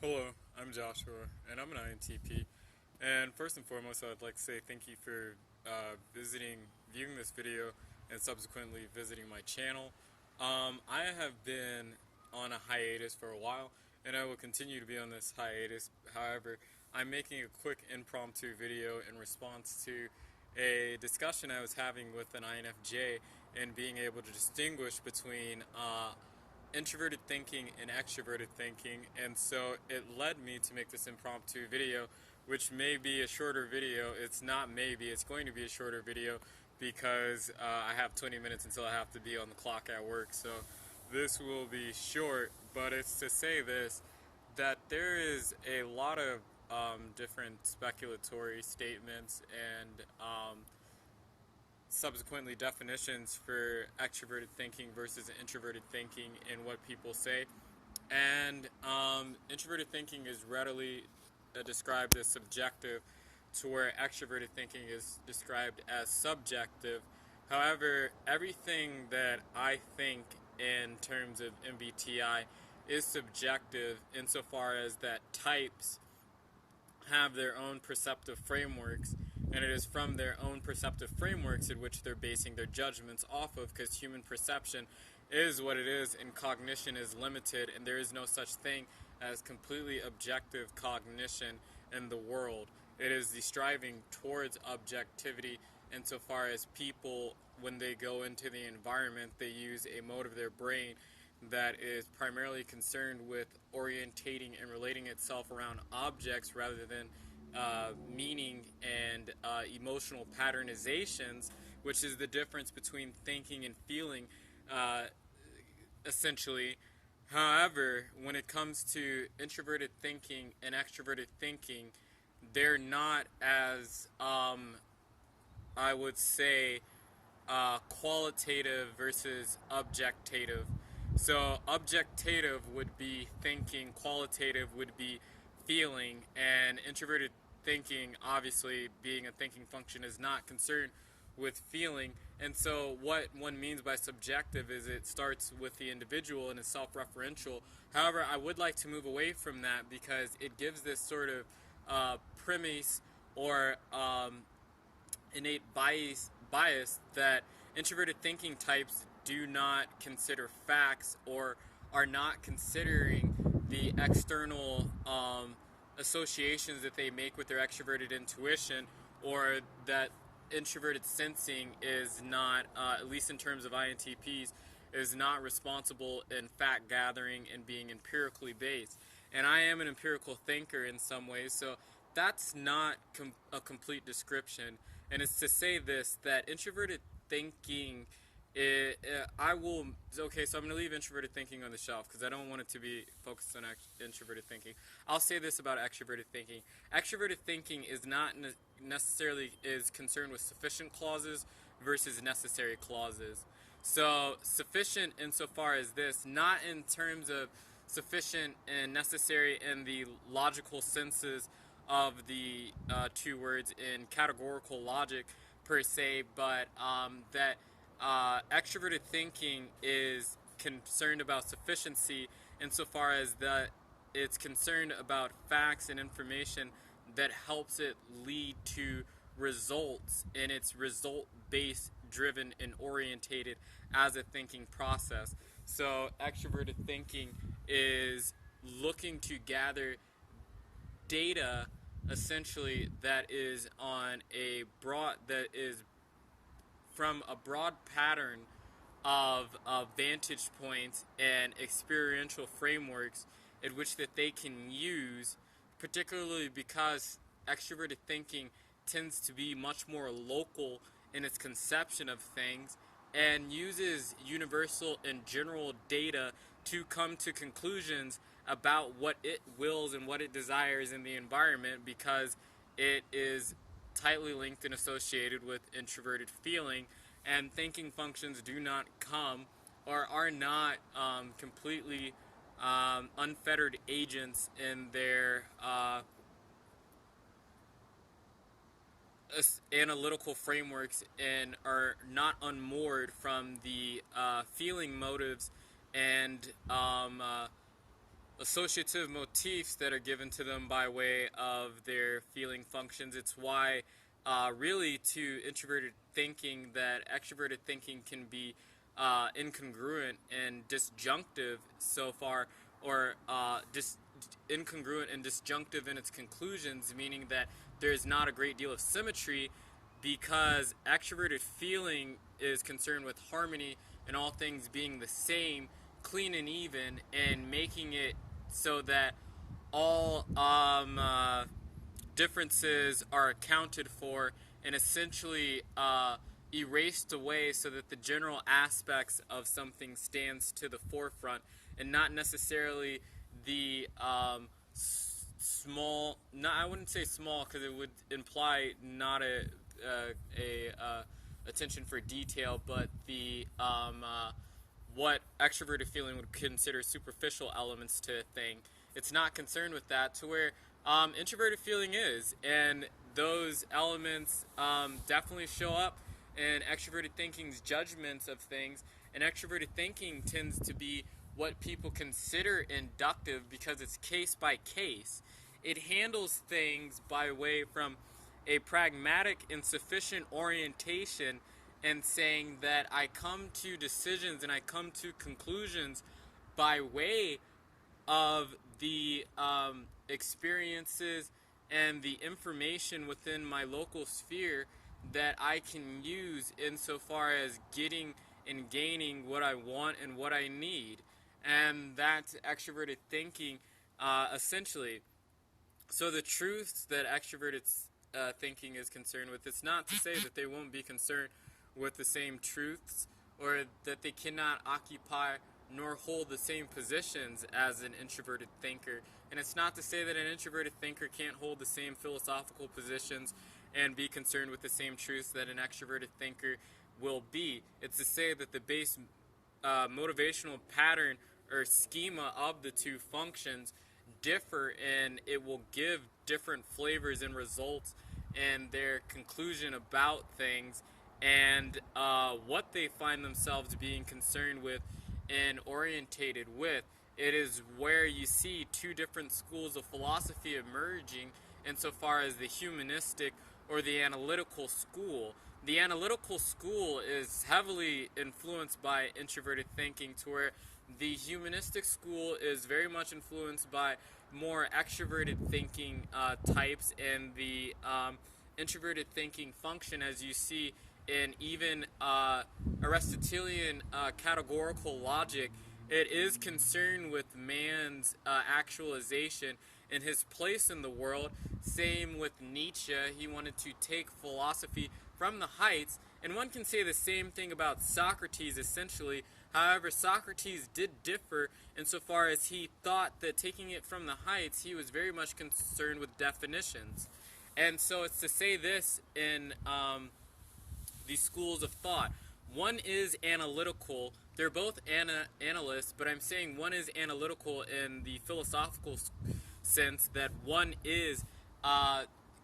Hello, I'm Joshua, and I'm an INTP. And first and foremost, I'd like to say thank you for viewing this video, and subsequently visiting my channel. I have been on a hiatus for a while, and I will continue to be on this hiatus. However, I'm making a quick impromptu video in response to a discussion I was having with an INFJ and being able to distinguish between introverted thinking and extroverted thinking, and so it led me to make this impromptu video, which may be a shorter video. It's not maybe, it's going to be a shorter video because I have 20 minutes until I have to be on the clock at work, so this will be short, but it's to say this, that there is a lot of different speculatory statements and subsequently definitions for extroverted thinking versus introverted thinking and what people say. And introverted thinking is readily described as subjective, to where extroverted thinking is described as subjective. However, everything that I think in terms of MBTI is subjective insofar as that types have their own perceptive frameworks, and it is from their own perceptive frameworks in which they're basing their judgments off of, because human perception is what it is and cognition is limited, and there is no such thing as completely objective cognition in the world. It is the striving towards objectivity insofar as people, when they go into the environment, they use a mode of their brain that is primarily concerned with orientating and relating itself around objects rather than meaning and emotional patternizations, which is the difference between thinking and feeling, uh, essentially. However, when it comes to introverted thinking and extroverted thinking, they're not as, I would say, qualitative versus objectative. So objectative would be thinking, qualitative would be feeling, and introverted thinking, obviously being a thinking function, is not concerned with feeling. And so what one means by subjective is it starts with the individual and is self-referential. However, I would like to move away from that because it gives this sort of premise or innate bias that introverted thinking types do not consider facts or are not considering the external associations that they make with their extroverted intuition, or that introverted sensing is not, at least in terms of INTPs, is not responsible in fact gathering and being empirically based. And I am an empirical thinker in some ways, so that's not a complete description. And it's to say this, that introverted thinking, I will, okay, so I'm going to leave introverted thinking on the shelf because I don't want it to be focused on introverted thinking. I'll say this about extroverted thinking. Extroverted thinking is not necessarily is concerned with sufficient clauses versus necessary clauses. So sufficient insofar as this, not in terms of sufficient and necessary in the logical senses of the two words in categorical logic per se, but that extroverted thinking is concerned about sufficiency insofar as that it's concerned about facts and information that helps it lead to results, and it's result based, driven, and orientated as a thinking process. So extroverted thinking is looking to gather data, essentially, that is on a broad, that is from a broad pattern of vantage points and experiential frameworks in which that they can use, particularly because extroverted thinking tends to be much more local in its conception of things and uses universal and general data to come to conclusions about what it wills and what it desires in the environment, because it is tightly linked and associated with introverted feeling, and thinking functions do not come or are not completely unfettered agents in their analytical frameworks, and are not unmoored from the feeling motives and associative motifs that are given to them by way of their feeling functions. It's why, really, to introverted thinking, that extroverted thinking can be incongruent and disjunctive so far, or incongruent and disjunctive in its conclusions, meaning that there is not a great deal of symmetry because extroverted feeling is concerned with harmony and all things being the same, clean and even, and making it so that all differences are accounted for and essentially erased away so that the general aspects of something stands to the forefront and not necessarily the small, not, I wouldn't say small because it would imply not a attention for detail, but the what extroverted feeling would consider superficial elements to a thing. It's not concerned with that, to where introverted feeling is, and those elements definitely show up in extroverted thinking's judgments of things. And extroverted thinking tends to be what people consider inductive because it's case by case. It handles things by way from a pragmatic and sufficient orientation, and saying that I come to decisions and I come to conclusions by way of the experiences and the information within my local sphere that I can use insofar as getting and gaining what I want and what I need. And that's extroverted thinking, essentially. So the truths that extroverted thinking is concerned with, it's not to say that they won't be concerned with the same truths or that they cannot occupy nor hold the same positions as an introverted thinker. And it's not to say that an introverted thinker can't hold the same philosophical positions and be concerned with the same truths that an extroverted thinker will be. It's to say that the base motivational pattern or schema of the two functions differ, and it will give different flavors and results and their conclusion about things, and what they find themselves being concerned with and orientated with. It is where you see two different schools of philosophy emerging insofar as the humanistic or the analytical school. The analytical school is heavily influenced by introverted thinking, to where the humanistic school is very much influenced by more extroverted thinking types, and the introverted thinking function, as you see in even Aristotelian categorical logic, it is concerned with man's actualization and his place in the world. Same with Nietzsche. He wanted to take philosophy from the heights, and one can say the same thing about Socrates, essentially. However, Socrates did differ insofar as he thought that taking it from the heights, he was very much concerned with definitions. And so it's to say this in these schools of thought. One is analytical. They're both analysts, but I'm saying one is analytical in the philosophical sense, that one is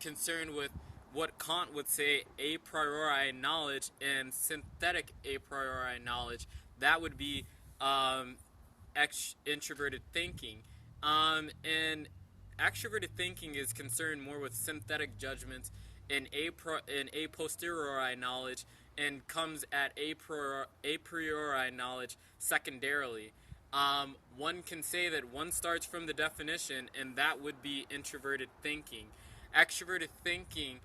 concerned with what Kant would say a priori knowledge and synthetic a priori knowledge. That would be introverted thinking. And extroverted thinking is concerned more with synthetic judgments and a posteriori knowledge, and comes at a priori knowledge secondarily. One can say that one starts from the definition, and that would be introverted thinking. Extroverted thinking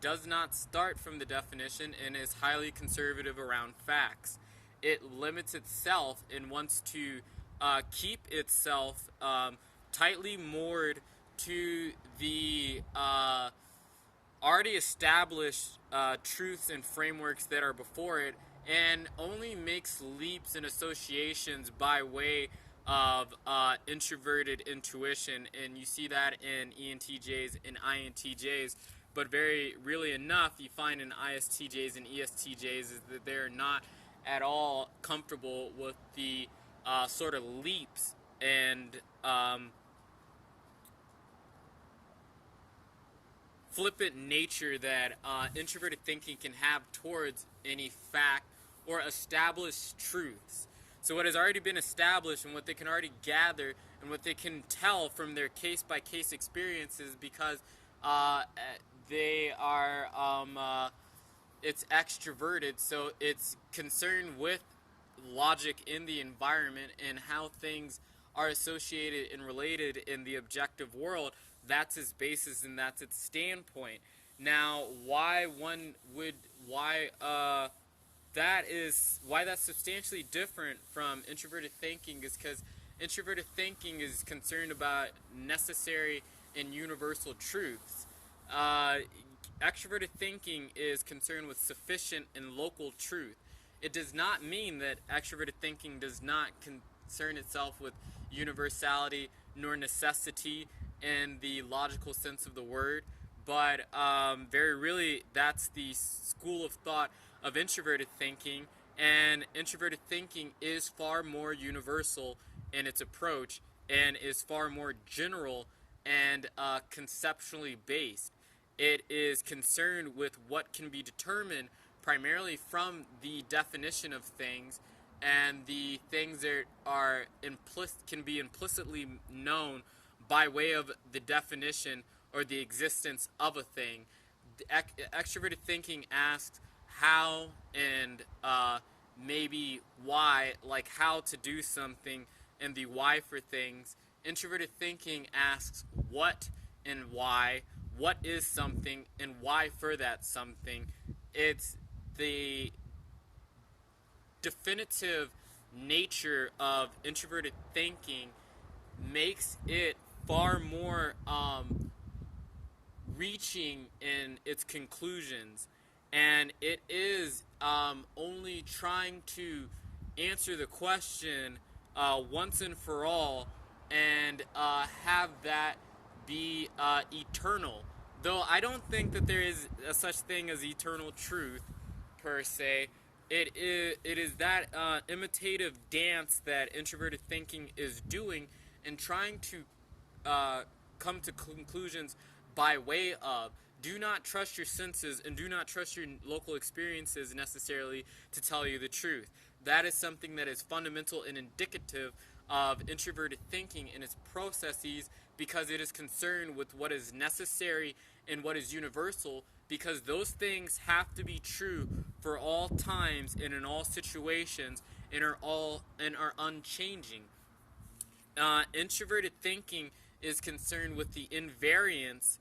does not start from the definition and is highly conservative around facts. It limits itself and wants to keep itself tightly moored to the already established truths and frameworks that are before it, and only makes leaps and associations by way of introverted intuition. And you see that in ENTJs and INTJs, but very really enough, you find in ISTJs and ESTJs is that they're not at all comfortable with the sort of leaps and flippant nature that introverted thinking can have towards any fact or established truths. So what has already been established and what they can already gather and what they can tell from their case-by-case experiences, because uh, they are it's extroverted, so it's concerned with logic in the environment and how things are associated and related in the objective world. That's its basis and that's its standpoint. Now, why why that's substantially different from introverted thinking is because introverted thinking is concerned about necessary and universal truths. Uh, Extroverted thinking is concerned with sufficient and local truth. It does not mean that extroverted thinking does not concern itself with universality nor necessity in the logical sense of the word, but very really that's the school of thought of introverted thinking, and introverted thinking is far more universal in its approach and is far more general and conceptually based. It is concerned with what can be determined primarily from the definition of things, and the things that are can be implicitly known by way of the definition or the existence of a thing. Extroverted thinking asks how and maybe why, like how to do something and the why for things. Introverted thinking asks what and why, what is something and why for that something. It's the definitive nature of introverted thinking makes it far more reaching in its conclusions, and it is only trying to answer the question once and for all, and have that be eternal. Though I don't think that there is a such thing as eternal truth per se. It is that imitative dance that introverted thinking is doing and trying to come to conclusions by way of. Do not trust your senses and do not trust your local experiences necessarily to tell you the truth. That is something that is fundamental and indicative of introverted thinking in its processes, because it is concerned with what is necessary and what is universal, because those things have to be true for all times and in all situations and are unchanging. Introverted thinking is concerned with the invariance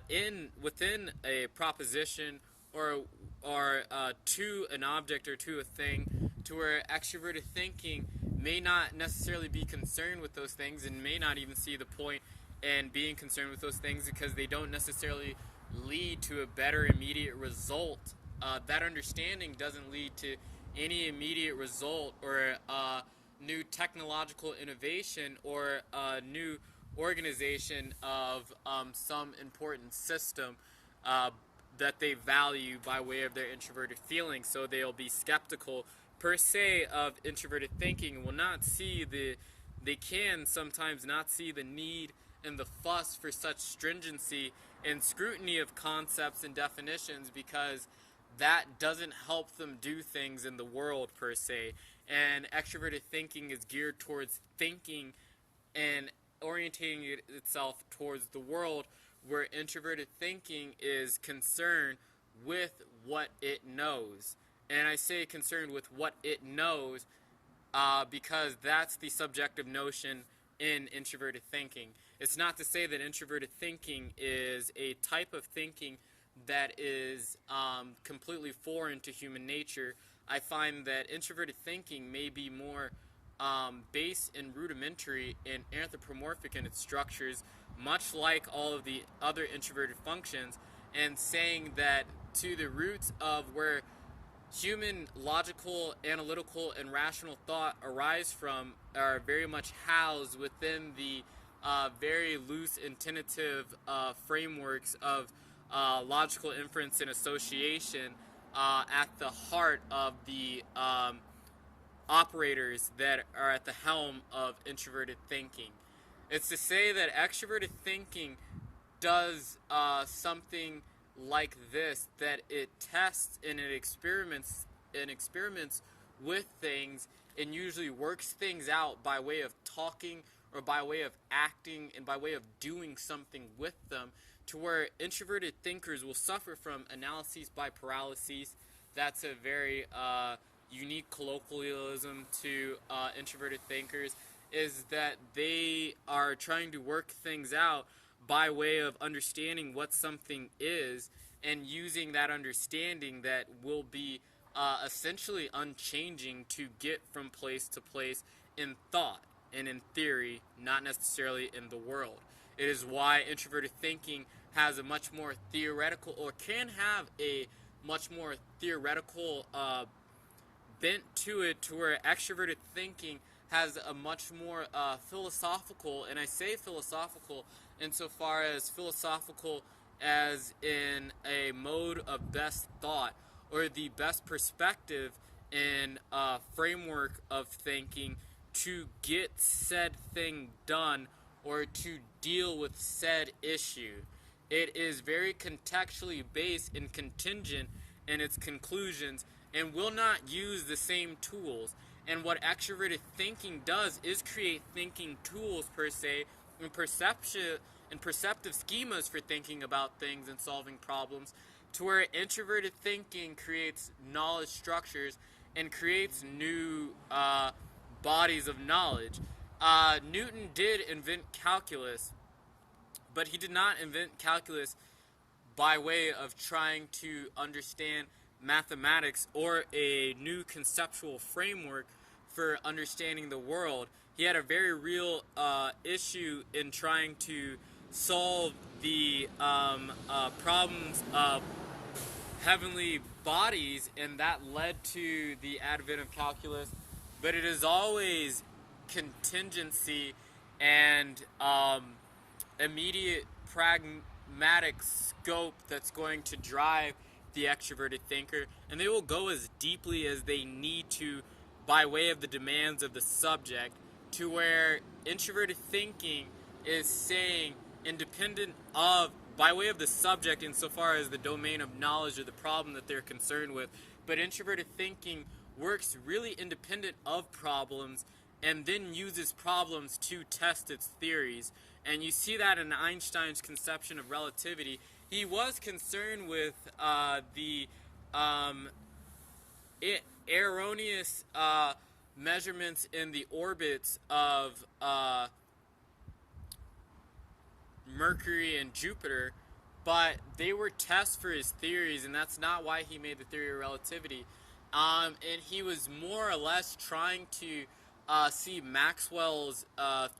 in within a proposition or to an object or to a thing, to where extroverted thinking may not necessarily be concerned with those things and may not even see the point in being concerned with those things, because they don't necessarily lead to a better immediate result. That understanding doesn't lead to any immediate result or new technological innovation or a new organization of some important system that they value by way of their introverted feelings. So they'll be skeptical per se of introverted thinking and will not see they can sometimes not see the need and the fuss for such stringency and scrutiny of concepts and definitions, because that doesn't help them do things in the world per se. And extroverted thinking is geared towards thinking and orientating itself towards the world, where introverted thinking is concerned with what it knows. And I say concerned with what it knows because that's the subjective notion in introverted thinking. It's not to say that introverted thinking is a type of thinking that is completely foreign to human nature. I find that introverted thinking may be more base and rudimentary and anthropomorphic in its structures, much like all of the other introverted functions, and saying that to the roots of where human logical, analytical, and rational thought arise from are very much housed within the very loose and tentative frameworks of logical inference and association at the heart of the operators that are at the helm of introverted thinking. It's to say that extroverted thinking does something like this, that it tests and it experiments with things and usually works things out by way of talking or by way of acting and by way of doing something with them, to where introverted thinkers will suffer from analysis by paralysis. That's a very unique colloquialism to introverted thinkers, is that they are trying to work things out by way of understanding what something is and using that understanding that will be essentially unchanging to get from place to place in thought and in theory, not necessarily in the world. It is why introverted thinking has a much more theoretical, or can have a much more theoretical bent to it, to where extroverted thinking has a much more philosophical, and I say philosophical insofar as philosophical as in a mode of best thought, or the best perspective and framework of thinking to get said thing done or to deal with said issue. It is very contextually based and contingent in its conclusions, and will not use the same tools. And what extroverted thinking does is create thinking tools per se, and perception and perceptive schemas for thinking about things and solving problems, to where introverted thinking creates knowledge structures and creates new bodies of knowledge. Newton did invent calculus, but he did not invent calculus by way of trying to understand mathematics or a new conceptual framework for understanding the world. He had a very real issue in trying to solve the problems of heavenly bodies, and that led to the advent of calculus. But it is always contingency and immediate pragmatic scope that's going to drive the extroverted thinker, and they will go as deeply as they need to by way of the demands of the subject, to where introverted thinking is saying, independent of, by way of the subject insofar as the domain of knowledge or the problem that they're concerned with, but introverted thinking works really independent of problems and then uses problems to test its theories. And you see that in Einstein's conception of relativity. He was concerned with the erroneous measurements in the orbits of Mercury and Jupiter, but they were tests for his theories, and that's not why he made the theory of relativity. And he was more or less trying to see Maxwell's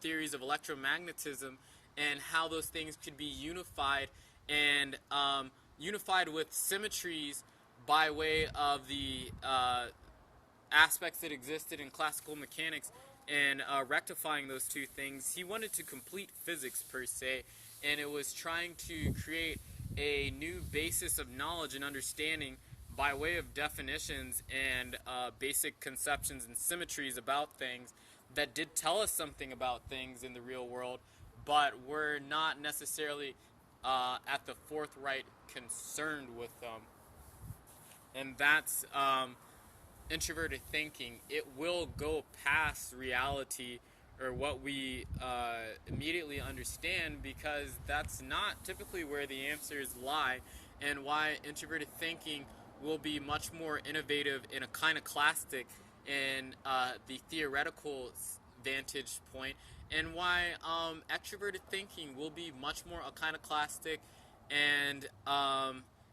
theories of electromagnetism and how those things could be unified and unified with symmetries by way of the aspects that existed in classical mechanics, and rectifying those two things. He wanted to complete physics per se, and it was trying to create a new basis of knowledge and understanding by way of definitions and basic conceptions and symmetries about things that did tell us something about things in the real world, but were not necessarily at the forthright concerned with them. And that's introverted thinking. It will go past reality or what we immediately understand, because that's not typically where the answers lie, and why introverted thinking will be much more innovative and iconoclastic in the theoretical vantage point, and why extroverted thinking will be much more iconoclastic and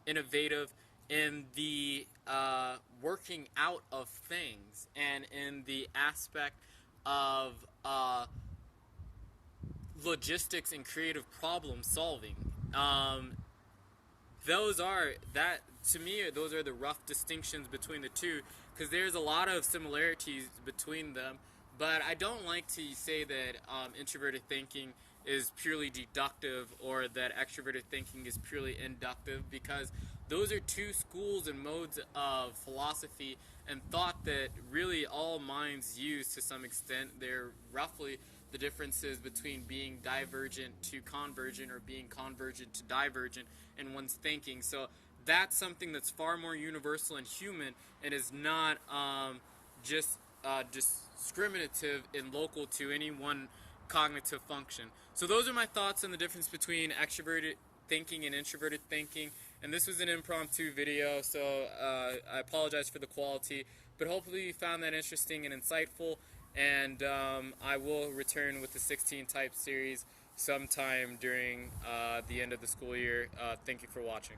innovative in the working out of things and in the aspect of logistics and creative problem solving. Those are, that to me, those are the rough distinctions between the two, because there's a lot of similarities between them, but I don't like to say that introverted thinking is purely deductive or that extroverted thinking is purely inductive, because those are two schools and modes of philosophy and thought that really all minds use to some extent. They're roughly the differences between being divergent to convergent or being convergent to divergent in one's thinking. So that's something that's far more universal and human, and is not just discriminative and local to any one cognitive function. So those are my thoughts on the difference between extroverted thinking and introverted thinking. And this was an impromptu video, so I apologize for the quality, but hopefully you found that interesting and insightful. And I will return with the 16 type series sometime during the end of the school year. Thank you for watching.